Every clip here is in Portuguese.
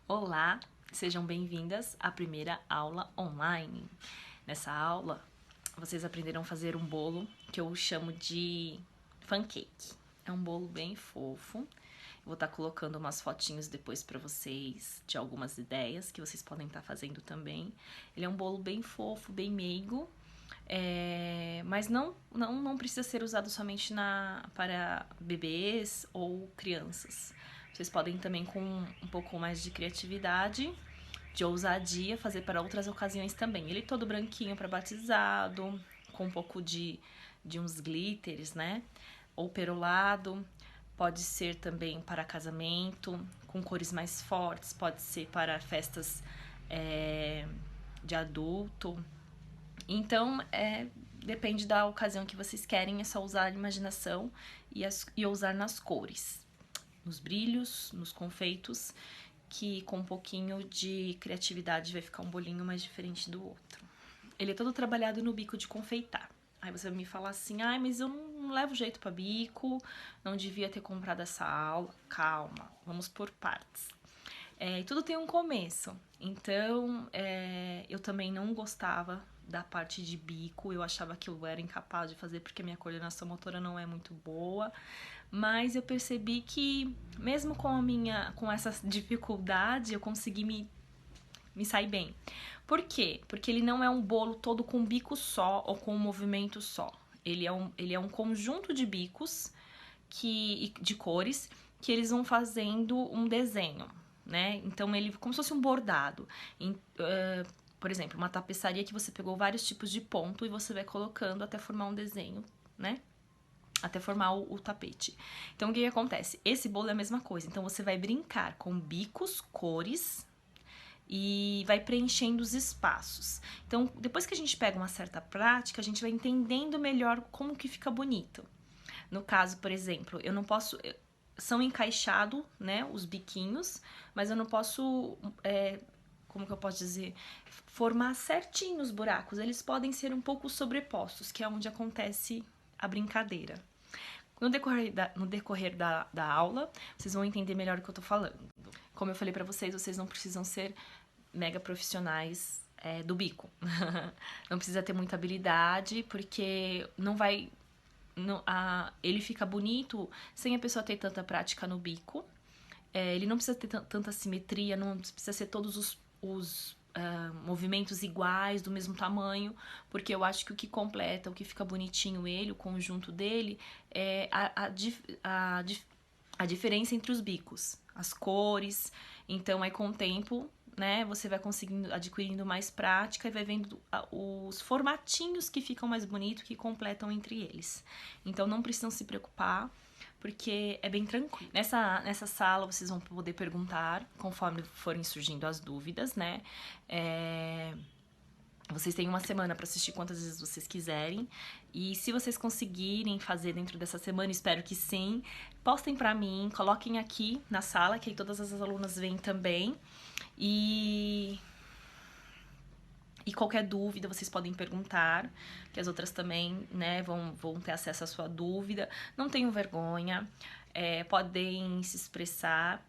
Olá, sejam bem-vindas à primeira aula online. Nessa aula, vocês aprenderão a fazer um bolo que eu chamo de pancake. É um bolo bem fofo. Eu vou estar colocando umas fotinhos depois para vocês de algumas ideias que vocês podem estar fazendo também. Ele é um bolo bem fofo, bem meigo, mas não precisa ser usado somente para bebês ou crianças. Vocês podem também, com um pouco mais de criatividade, de ousadia, fazer para outras ocasiões também. Ele todo branquinho para batizado, com um pouco de uns glitters, né? Ou perolado. Pode ser também para casamento, com cores mais fortes. Pode ser para festas de adulto. Então, depende da ocasião que vocês querem, é só usar a imaginação e usar nas cores, nos brilhos, nos confeitos, que com um pouquinho de criatividade vai ficar um bolinho mais diferente do outro. Ele é todo trabalhado no bico de confeitar. Aí você vai me falar assim, mas eu não levo jeito para bico, não devia ter comprado essa aula. Calma, vamos por partes. E tudo tem um começo. Então, eu também não gostava da parte de bico. Eu achava que eu era incapaz de fazer porque a minha coordenação motora não é muito boa. Mas eu percebi que, mesmo com essa dificuldade, eu consegui me sair bem. Por quê? Porque ele não é um bolo todo com bico só ou com um movimento só. Ele é um conjunto de bicos de cores que eles vão fazendo um desenho, né? Então ele como se fosse um bordado. Por exemplo, uma tapeçaria que você pegou vários tipos de ponto e você vai colocando até formar um desenho, né? Até formar o tapete. Então o que acontece? Esse bolo é a mesma coisa. Então você vai brincar com bicos, cores e vai preenchendo os espaços. Então, depois que a gente pega uma certa prática, a gente vai entendendo melhor como que fica bonito. No caso, por exemplo, eu não posso. São encaixados, né, os biquinhos, mas eu não posso. Como que eu posso dizer? Formar certinho os buracos. Eles podem ser um pouco sobrepostos, que é onde acontece a brincadeira. No decorrer da aula, vocês vão entender melhor o que eu tô falando. Como eu falei pra vocês, vocês não precisam ser mega profissionais do bico. Não precisa ter muita habilidade, porque não vai ele fica bonito sem a pessoa ter tanta prática no bico. Ele não precisa ter tanta simetria, não precisa ser todos os movimentos iguais, do mesmo tamanho, porque eu acho que o que completa, o que fica bonitinho ele, o conjunto dele, é a diferença entre os bicos, as cores. Então, aí com o tempo, né, você vai conseguindo, adquirindo mais prática e vai vendo os formatinhos que ficam mais bonitos, que completam entre eles. Então, não precisam se preocupar, porque é bem tranquilo. Nessa sala, vocês vão poder perguntar, conforme forem surgindo as dúvidas, né? Vocês têm uma semana para assistir quantas vezes vocês quiserem. E se vocês conseguirem fazer dentro dessa semana, espero que sim, postem para mim, coloquem aqui na sala, que aí todas as alunas veem também. E qualquer dúvida vocês podem perguntar, que as outras também, né, vão ter acesso à sua dúvida. Não tenham vergonha, podem se expressar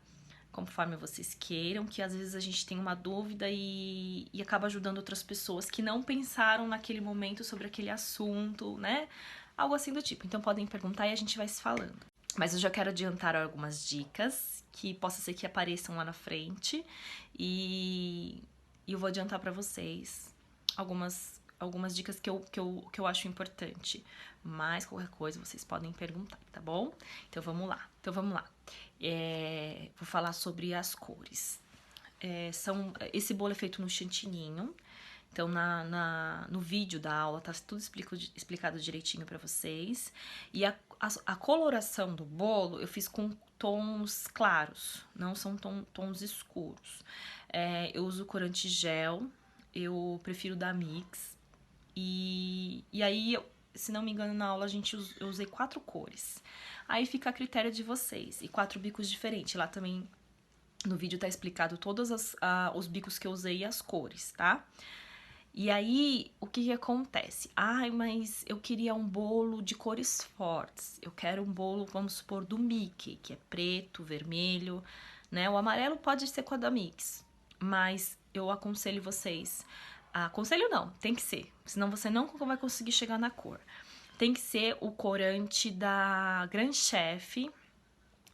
conforme vocês queiram, que às vezes a gente tem uma dúvida e acaba ajudando outras pessoas que não pensaram naquele momento sobre aquele assunto, né? Algo assim do tipo. Então podem perguntar e a gente vai se falando. Mas eu já quero adiantar algumas dicas que possa ser que apareçam lá na frente e eu vou adiantar para vocês algumas dicas que eu acho importante. Mas qualquer coisa vocês podem perguntar, tá bom? Então vamos lá. Vou falar sobre as cores. Esse bolo é feito no chantininho. Então, no vídeo da aula tá tudo explicado direitinho para vocês. E a coloração do bolo eu fiz com tons claros, não são tons escuros. Eu uso corante gel, eu prefiro da Mix. E aí, se não me engano, na aula eu usei 4 cores. Aí fica a critério de vocês. E 4 bicos diferentes. Lá também no vídeo tá explicado todos os bicos que eu usei e as cores, tá? E aí, o que acontece? Mas eu queria um bolo de cores fortes. Eu quero um bolo, vamos supor, do Mickey, que é preto, vermelho, né? O amarelo pode ser com a da Mix, mas eu aconselho vocês... Aconselho não, tem que ser, senão você não vai conseguir chegar na cor. Tem que ser o corante da Grand Chef.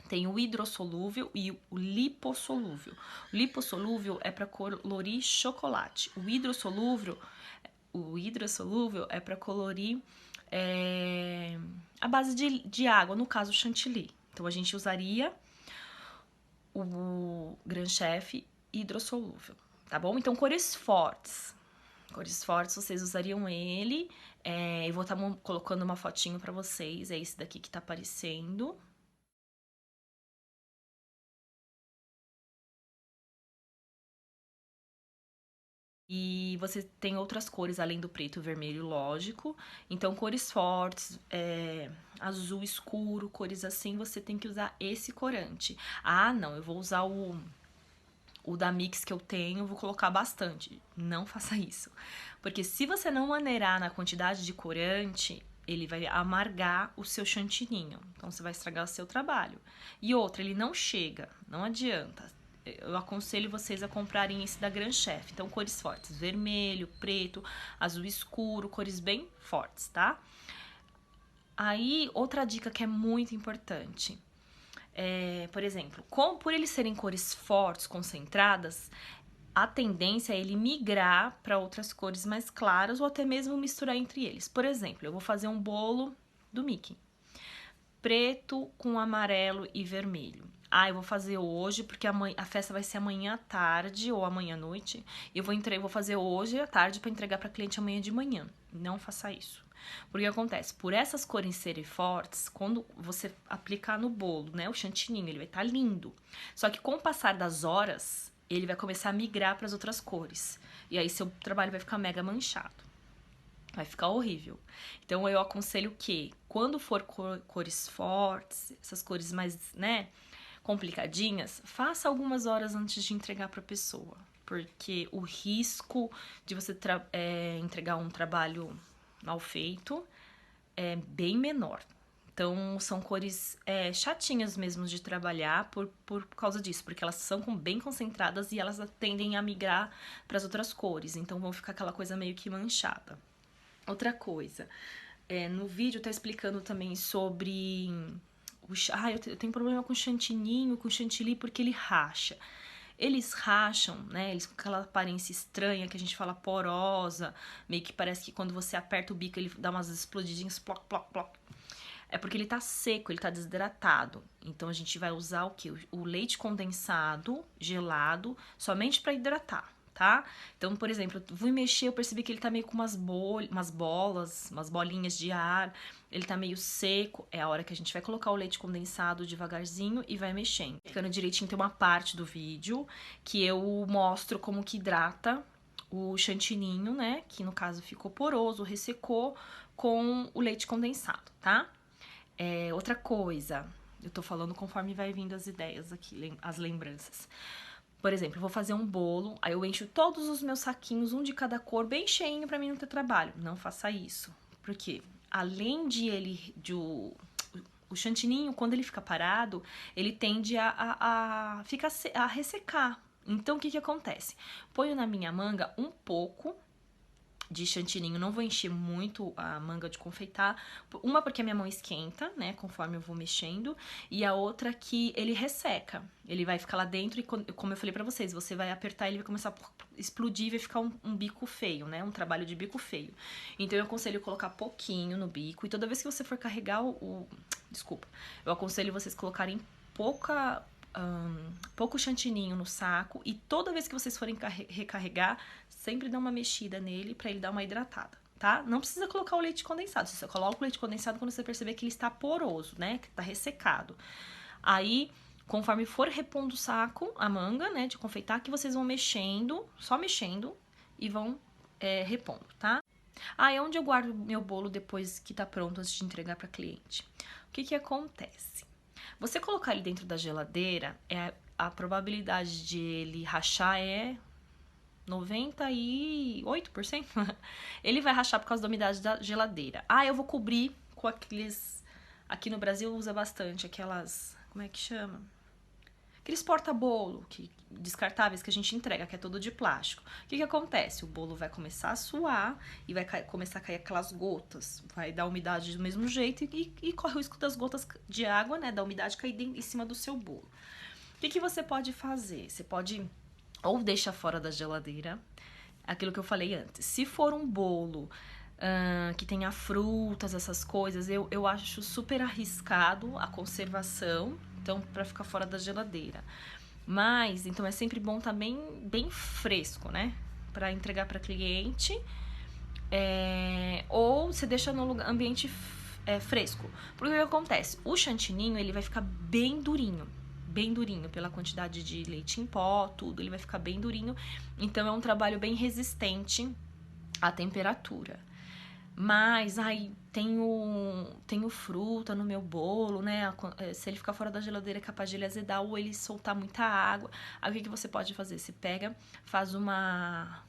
Tem o hidrossolúvel e o lipossolúvel. O lipossolúvel é para colorir chocolate. O hidrossolúvel é para colorir a base de água, no caso chantilly. Então a gente usaria o Grand Chef hidrossolúvel, tá bom? Então cores fortes. Cores fortes, vocês usariam ele. Eu vou estar colocando uma fotinho pra vocês. É esse daqui que tá aparecendo. E você tem outras cores além do preto e vermelho, lógico. Então, cores fortes, azul escuro, cores assim, você tem que usar esse corante. Ah, não, eu vou usar o da Mix que eu tenho, vou colocar bastante. Não faça isso. Porque se você não maneirar na quantidade de corante, ele vai amargar o seu chantininho. Então, você vai estragar o seu trabalho. E outra, ele não chega, não adianta. Eu aconselho vocês a comprarem esse da Grand Chef. Então, cores fortes, vermelho, preto, azul escuro, cores bem fortes, tá? Aí, outra dica que é muito importante. Por exemplo, por eles serem cores fortes, concentradas, a tendência é ele migrar para outras cores mais claras ou até mesmo misturar entre eles. Por exemplo, eu vou fazer um bolo do Mickey. Preto com amarelo e vermelho. Eu vou fazer hoje, porque a festa vai ser amanhã à tarde ou amanhã à noite. Eu vou fazer hoje à tarde para entregar para cliente amanhã de manhã. Não faça isso. Porque acontece, por essas cores serem fortes, quando você aplicar no bolo, né, o chantininho, ele vai estar lindo. Só que com o passar das horas, ele vai começar a migrar para as outras cores. E aí seu trabalho vai ficar mega manchado. Vai ficar horrível. Então, eu aconselho que, quando for cores fortes, essas cores mais, né, complicadinhas, faça algumas horas antes de entregar para a pessoa. Porque o risco de você entregar um trabalho mal feito é bem menor. Então, são cores chatinhas mesmo de trabalhar por causa disso, porque elas são bem concentradas e elas tendem a migrar para as outras cores. Então, vão ficar aquela coisa meio que manchada. Outra coisa, no vídeo tá explicando também sobre... eu tenho problema com chantininho, com chantilly, porque ele racha. Eles racham, né? Eles com aquela aparência estranha que a gente fala porosa, meio que parece que quando você aperta o bico ele dá umas explodidinhas, ploc, ploc, ploc. É porque ele tá seco, ele tá desidratado. Então a gente vai usar o quê? O leite condensado, gelado, somente para hidratar, tá? Então, por exemplo, eu fui mexer, eu percebi que ele tá meio com umas bolas, umas bolinhas de ar. Ele tá meio seco. É a hora que a gente vai colocar o leite condensado devagarzinho e vai mexendo. Ficando direitinho, tem uma parte do vídeo que eu mostro como que hidrata o chantininho, né? Que no caso ficou poroso, ressecou com o leite condensado, tá? Outra coisa, eu tô falando conforme vai vindo as ideias aqui, as lembranças. Por exemplo, eu vou fazer um bolo, aí eu encho todos os meus saquinhos, um de cada cor, bem cheinho pra mim não ter trabalho. Não faça isso. Porque além o chantininho, quando ele fica parado, ele tende a ressecar. Então, o que acontece? Ponho na minha manga um pouco de chantininho, não vou encher muito a manga de confeitar. Uma porque a minha mão esquenta, né, conforme eu vou mexendo, e a outra que ele resseca. Ele vai ficar lá dentro e, como eu falei pra vocês, você vai apertar ele vai começar a explodir e vai ficar um bico feio, né, um trabalho de bico feio. Então eu aconselho colocar pouquinho no bico, e toda vez que você for carregar Desculpa. Eu aconselho vocês colocarem pouco chantininho no saco, e toda vez que vocês forem recarregar, sempre dá uma mexida nele pra ele dar uma hidratada, tá? Não precisa colocar o leite condensado, você só coloca o leite condensado quando você perceber que ele está poroso, né, que tá ressecado. Aí, conforme for repondo o saco, a manga, né, de confeitar, que vocês vão mexendo, só mexendo, e vão repondo, tá? É onde eu guardo meu bolo depois que tá pronto, antes de entregar pra cliente. O que acontece? Você colocar ele dentro da geladeira, a probabilidade de ele rachar é 98%. Ele vai rachar por causa da umidade da geladeira. Eu vou cobrir com aqueles... Aqui no Brasil usa bastante aquelas... Como é que chama? aqueles porta-bolo descartáveis que a gente entrega, que é todo de plástico. O que acontece? O bolo vai começar a suar e vai começar a cair aquelas gotas. Vai dar umidade do mesmo jeito e corre o risco das gotas de água, né, da umidade cair em cima do seu bolo. O que você pode fazer? Você pode ou deixar fora da geladeira, aquilo que eu falei antes. Se for um bolo que tenha frutas, essas coisas, eu acho super arriscado a conservação, então para ficar fora da geladeira. Mas, então é sempre bom também bem fresco, né? Para entregar para cliente. Ou você deixa no ambiente fresco. Porque o que acontece? O chantininho, ele vai ficar bem durinho pela quantidade de leite em pó, tudo, ele vai ficar bem durinho. Então é um trabalho bem resistente à temperatura. Mas aí tenho fruta no meu bolo, né? Se ele ficar fora da geladeira é capaz de ele azedar ou ele soltar muita água. Aí o que você pode fazer? Você pega, faz uma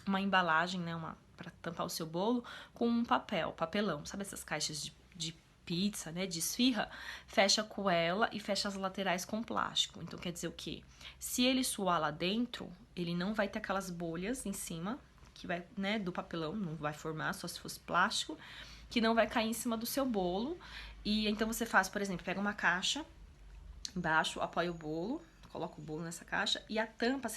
embalagem, né? Para tampar o seu bolo com um papelão. Sabe essas caixas de pizza, né? De esfirra? Fecha com ela e fecha as laterais com plástico. Então quer dizer o quê? Se ele suar lá dentro, ele não vai ter aquelas bolhas em cima que vai, né, do papelão, não vai formar, só se fosse plástico, que não vai cair em cima do seu bolo. E então você faz, por exemplo, pega uma caixa embaixo, apoia o bolo, coloca o bolo nessa caixa e a tampa,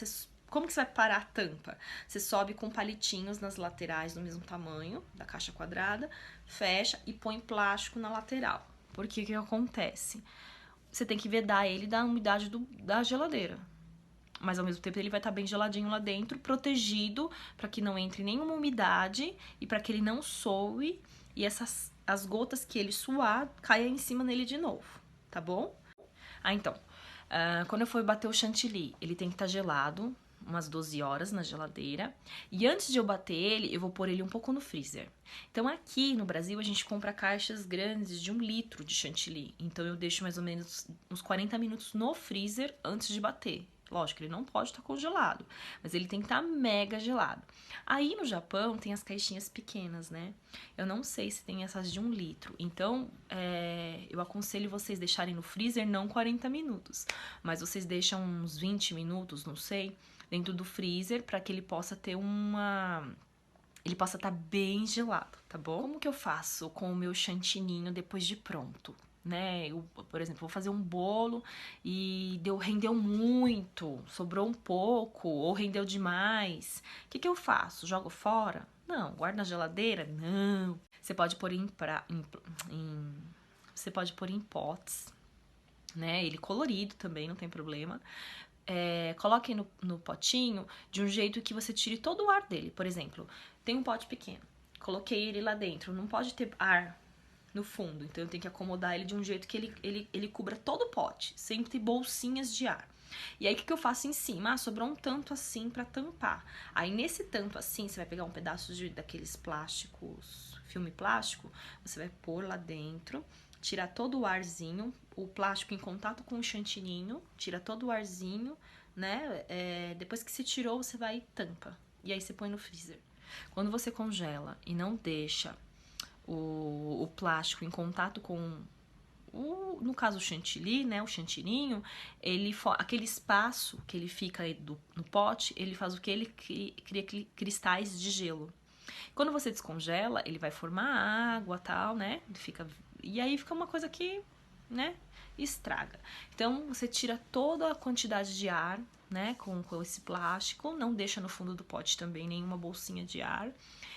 como que você vai parar a tampa? Você sobe com palitinhos nas laterais do mesmo tamanho da caixa quadrada, fecha e põe plástico na lateral. Porque o que acontece? Você tem que vedar ele da umidade da geladeira. Mas ao mesmo tempo ele vai estar bem geladinho lá dentro, protegido, para que não entre nenhuma umidade e para que ele não soe e as gotas que ele suar caiam em cima nele de novo, tá bom? Então, quando eu for bater o chantilly, ele tem que estar gelado, umas 12 horas na geladeira. E antes de eu bater ele, eu vou pôr ele um pouco no freezer. Então aqui no Brasil a gente compra caixas grandes de 1 litro de chantilly. Então eu deixo mais ou menos uns 40 minutos no freezer antes de bater. Lógico, ele não pode estar congelado, mas ele tem que estar mega gelado. Aí no Japão tem as caixinhas pequenas, né? Eu não sei se tem essas de 1 litro. Então, eu aconselho vocês deixarem no freezer não 40 minutos, mas vocês deixam uns 20 minutos, não sei, dentro do freezer para que ele possa ter ele possa estar bem gelado, tá bom? Como que eu faço com o meu chantininho depois de pronto? Né? Eu, por exemplo, vou fazer um bolo e rendeu muito, sobrou um pouco ou rendeu demais. O que eu faço? Jogo fora? Não. Guardo na geladeira? Não. Você pode pôr você pode pôr em potes, né? Ele colorido também, não tem problema. Coloque no potinho de um jeito que você tire todo o ar dele. Por exemplo, tem um pote pequeno, coloquei ele lá dentro, não pode ter ar no fundo, então eu tenho que acomodar ele de um jeito que ele cubra todo o pote, sempre tem bolsinhas de ar. E aí o que eu faço em cima? Sobrou um tanto assim pra tampar. Aí nesse tanto assim, você vai pegar um pedaço daqueles plásticos, filme plástico, você vai pôr lá dentro, tirar todo o arzinho, o plástico em contato com o chantininho, tira todo o arzinho, né? Depois que se tirou, você vai e tampa. E aí você põe no freezer. Quando você congela e não deixa o plástico em contato com no caso o chantilly, né, o chantininho, aquele espaço que ele fica aí no pote, ele faz o que? Ele cria cristais de gelo. Quando você descongela, ele vai formar água, tal, né? E aí fica uma coisa que, né, estraga. Então você tira toda a quantidade de ar, né, com esse plástico, não deixa no fundo do pote também nenhuma bolsinha de ar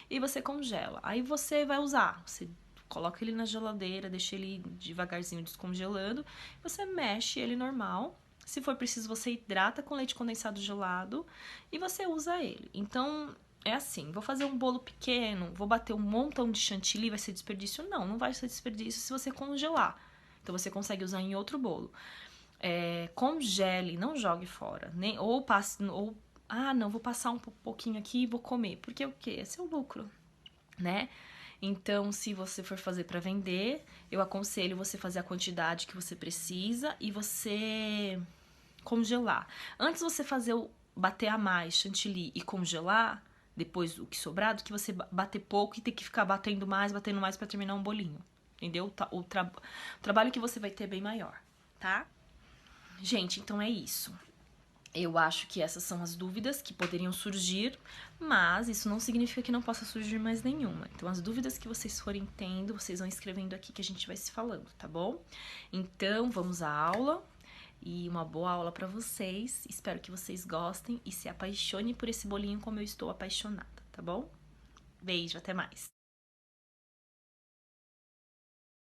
e você congela. Aí você vai usar, você coloca ele na geladeira, deixa ele devagarzinho descongelando, você mexe ele normal. Se for preciso, você hidrata com leite condensado gelado e você usa ele. Então, é assim, vou fazer um bolo pequeno, vou bater um montão de chantilly, vai ser desperdício? Não, não vai ser desperdício se você congelar. Então, você consegue usar em outro bolo. Congele, não jogue fora. Não, vou passar um pouquinho aqui e vou comer. Porque o quê? É seu lucro, né? Então, se você for fazer para vender, eu aconselho você fazer a quantidade que você precisa e você congelar. Antes você bater a mais chantilly e congelar, depois o que sobrar, do que você bater pouco e ter que ficar batendo mais para terminar um bolinho. Entendeu? O trabalho que você vai ter é bem maior, tá? Gente, então é isso. Eu acho que essas são as dúvidas que poderiam surgir, mas isso não significa que não possa surgir mais nenhuma. Então, as dúvidas que vocês forem tendo, vocês vão escrevendo aqui que a gente vai se falando, tá bom? Então, vamos à aula e uma boa aula pra vocês. Espero que vocês gostem e se apaixonem por esse bolinho como eu estou apaixonada, tá bom? Beijo, até mais!